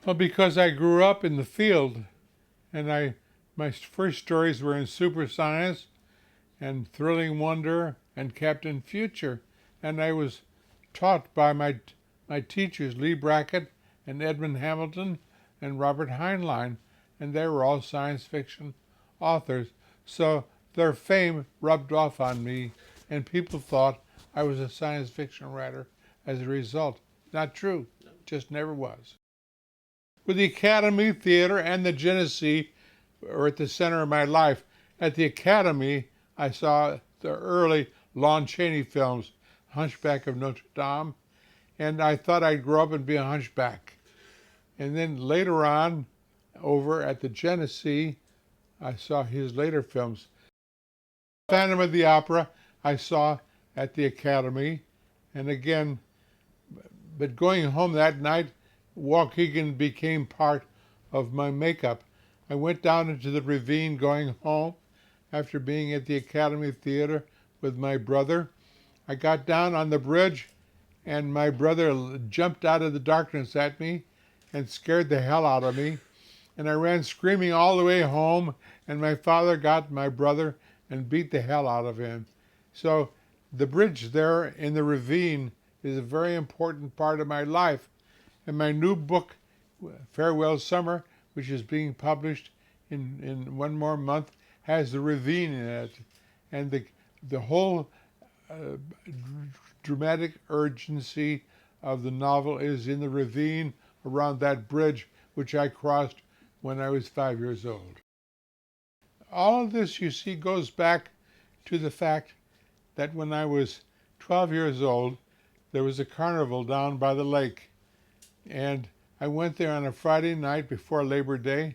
Well, because I grew up in the field, and my first stories were in Super Science and Thrilling Wonder and Captain Future, and I was taught by my teachers, Lee Brackett and Edmund Hamilton and Robert Heinlein, and they were all science fiction authors. So their fame rubbed off on me, and people thought I was a science fiction writer as a result. Not true, just never was. With the Academy Theater and the Genesee were at the center of my life. At the Academy, I saw the early Lon Chaney films, Hunchback of Notre Dame, and I thought I'd grow up and be a hunchback. And then later on, over at the Genesee, I saw his later films. Phantom of the Opera, I saw at the Academy, and again, but going home that night, Waukegan became part of my makeup. I went down into the ravine going home after being at the Academy Theater with my brother. I got down on the bridge, and my brother jumped out of the darkness at me and scared the hell out of me. And I ran screaming all the way home, and my father got my brother and beat the hell out of him. So the bridge there in the ravine is a very important part of my life. And my new book, Farewell Summer, which is being published in one more month, has the ravine in it. And the whole dramatic urgency of the novel is in the ravine around that bridge, which I crossed when I was 5 years old. All of this, you see, goes back to the fact that when I was 12 years old, there was a carnival down by the lake. And I went there on a Friday night before Labor Day,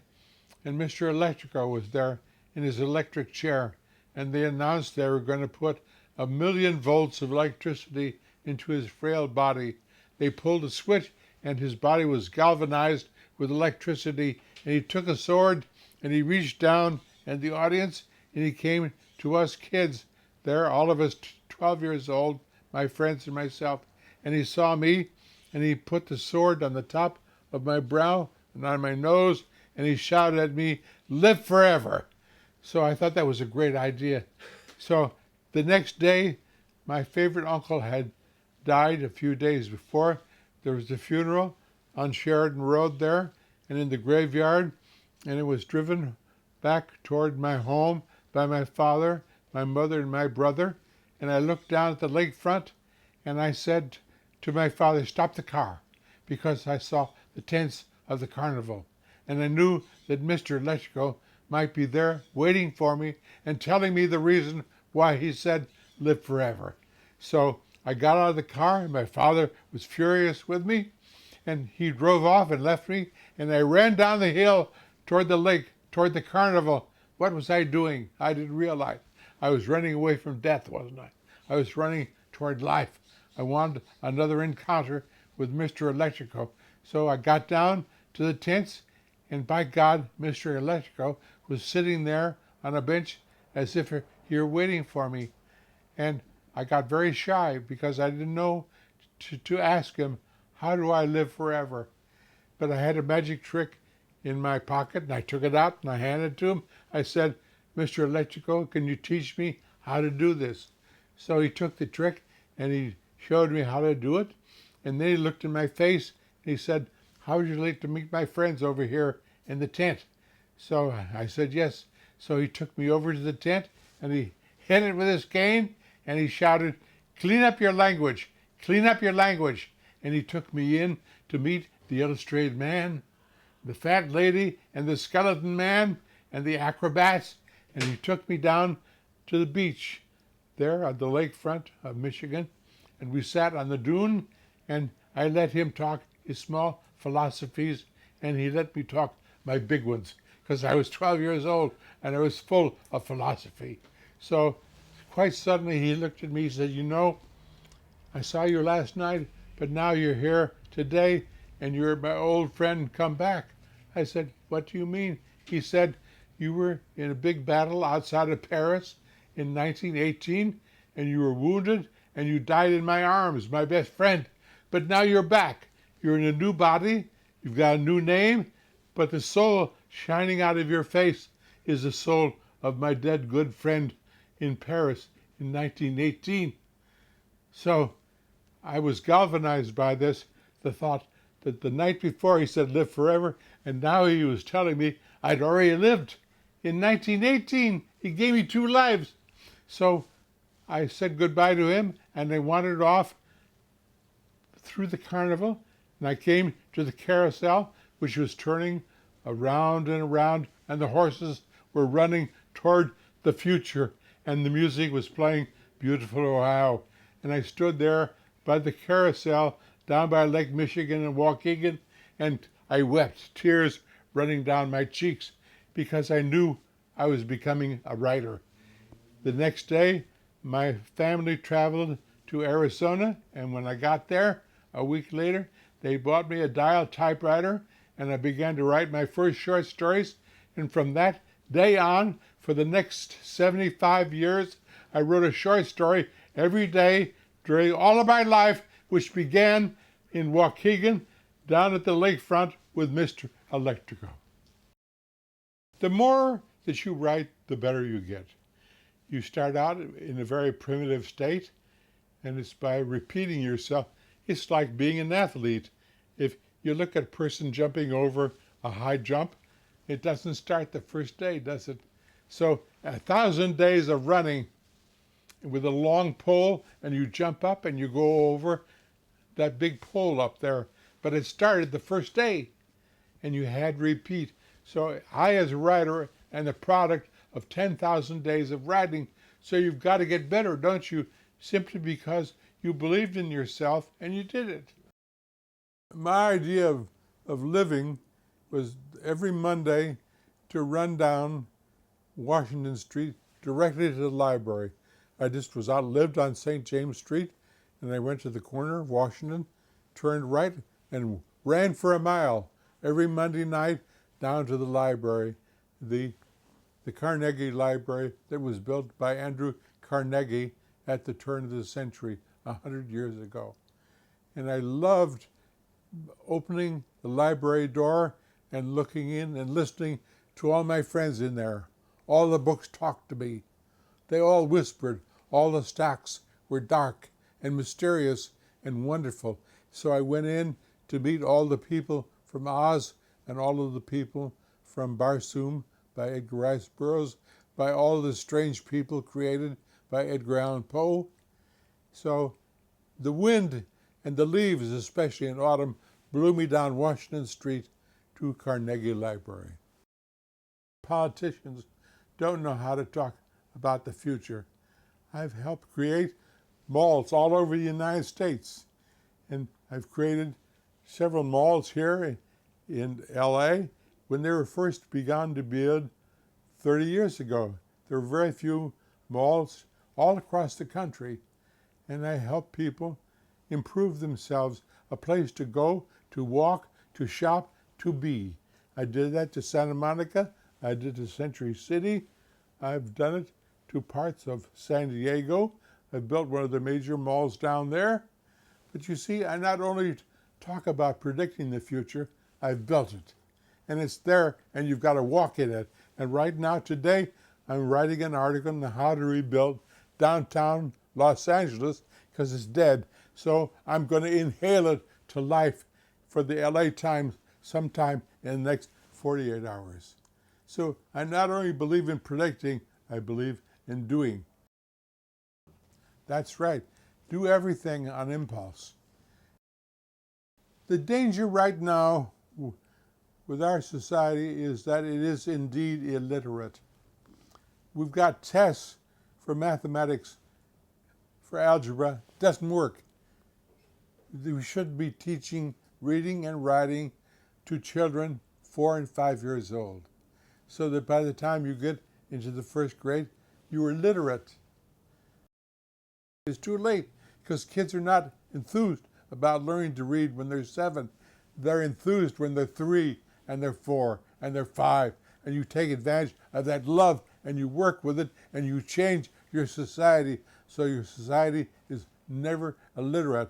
and Mr. Electrico was there in his electric chair, and they announced they were going to put 1,000,000 volts of electricity into his frail body. They pulled a switch, and his body was galvanized with electricity, and he took a sword, and he reached down in the audience, and he came to us kids there, all of us 12 years old, my friends and myself, and he saw me, and he put the sword on the top of my brow and on my nose, and he shouted at me, "Live forever." So I thought that was a great idea. So the next day, my favorite uncle had died a few days before. There was a funeral on Sheridan Road there and in the graveyard, and it was driven back toward my home by my father, my mother, and my brother. And I looked down at the lakefront, and I said to my father, "Stop the car," because I saw the tents of the carnival. And I knew that Mr. Electrico might be there waiting for me and telling me the reason why he said, "Live forever." So I got out of the car, and my father was furious with me, and he drove off and left me, and I ran down the hill toward the lake, toward the carnival. What was I doing? I didn't realize. I was running away from death, wasn't I? I was running toward life. I wanted another encounter with Mr. Electrico. So I got down to the tents, and by God, Mr. Electrico was sitting there on a bench as if he were waiting for me. And I got very shy because I didn't know to ask him, "How do I live forever?" But I had a magic trick in my pocket, and I took it out and I handed it to him. I said, "Mr. Electrico, can you teach me how to do this?" So he took the trick and he showed me how to do it. And then he looked in my face and he said, "How would you like to meet my friends over here in the tent?" So I said yes. So he took me over to the tent and he hit it with his cane and he shouted, "Clean up your language, clean up your language." And he took me in to meet the illustrated man, the fat lady, and the skeleton man, and the acrobats. And he took me down to the beach there on the lakefront of Michigan. And we sat on the dune, and I let him talk his small philosophies, and he let me talk my big ones, because I was 12 years old, and I was full of philosophy. So quite suddenly he looked at me and said, "You know, I saw you last night, but now you're here today, and you're my old friend come back." I said, "What do you mean?" He said, "You were in a big battle outside of Paris in 1918, and you were wounded, and you died in my arms, my best friend. But now you're back. You're in a new body, You've got a new name, but the soul shining out of your face is the soul of my dead good friend in Paris in 1918. So I was galvanized by this, the thought that the night before he said live forever, and now he was telling me I'd already lived. In 1918, he gave me 2 lives. So I said goodbye to him, and I wandered off through the carnival, and I came to the carousel, which was turning around and around, and the horses were running toward the future, and the music was playing Beautiful Ohio. And I stood there by the carousel down by Lake Michigan in Waukegan, and I wept, tears running down my cheeks, because I knew I was becoming a writer. The next day, my family traveled to Arizona, and when I got there, a week later, they bought me a dial typewriter, and I began to write my first short stories. And from that day on, for the next 75 years, I wrote a short story every day during all of my life, which began in Waukegan, down at the lakefront with Mr. Electrico. The more that you write, the better you get. You start out in a very primitive state, and it's by repeating yourself. It's like being an athlete. If you look at a person jumping over a high jump, it doesn't start the first day, does it? So 1,000 days of running with a long pole, and you jump up and you go over that big pole up there. But it started the first day, and you had to repeat. So I, as a writer, am the product of 10,000 days of writing. So you've got to get better, don't you? Simply because you believed in yourself and you did it. My idea of living was every Monday to run down Washington Street directly to the library. I just lived on St. James Street, and I went to the corner of Washington, turned right, and ran for a mile every Monday night down to the library, the Carnegie Library that was built by Andrew Carnegie at the turn of the century, 100 years ago. And I loved opening the library door and looking in and listening to all my friends in there. All the books talked to me. They all whispered. All the stacks were dark and mysterious and wonderful. So I went in to meet all the people from Oz and all of the people from Barsoom by Edgar Rice Burroughs, by all the strange people created by Edgar Allan Poe. So the wind and the leaves, especially in autumn, blew me down Washington Street to Carnegie Library. Politicians don't know how to talk about the future. I've helped create malls all over the United States, and I've created several malls here in LA. When they were first begun to build 30 years ago, there were very few malls all across the country, and I help people improve themselves, a place to go, to walk, to shop, to be. I did that to Santa Monica. I did to Century City. I've done it to parts of San Diego. I've built one of the major malls down there. But you see, I not only talk about predicting the future, I've built it. And it's there, and you've got to walk in it. And right now, today, I'm writing an article on how to rebuild downtown Los Angeles because it's dead. So I'm going to inhale it to life for the LA Times sometime in the next 48 hours. So I not only believe in predicting, I believe in doing. That's right. Do everything on impulse. The danger right now with our society is that it is indeed illiterate. We've got tests for mathematics, for algebra. It doesn't work. We should be teaching reading and writing to children 4 and 5 years old, so that by the time you get into the first grade, you are literate. It's too late because kids are not enthused about learning to read when they're 7. They're enthused when they're 3 and they're 4 and they're 5, and you take advantage of that love and you work with it and you change your society so your society is never illiterate.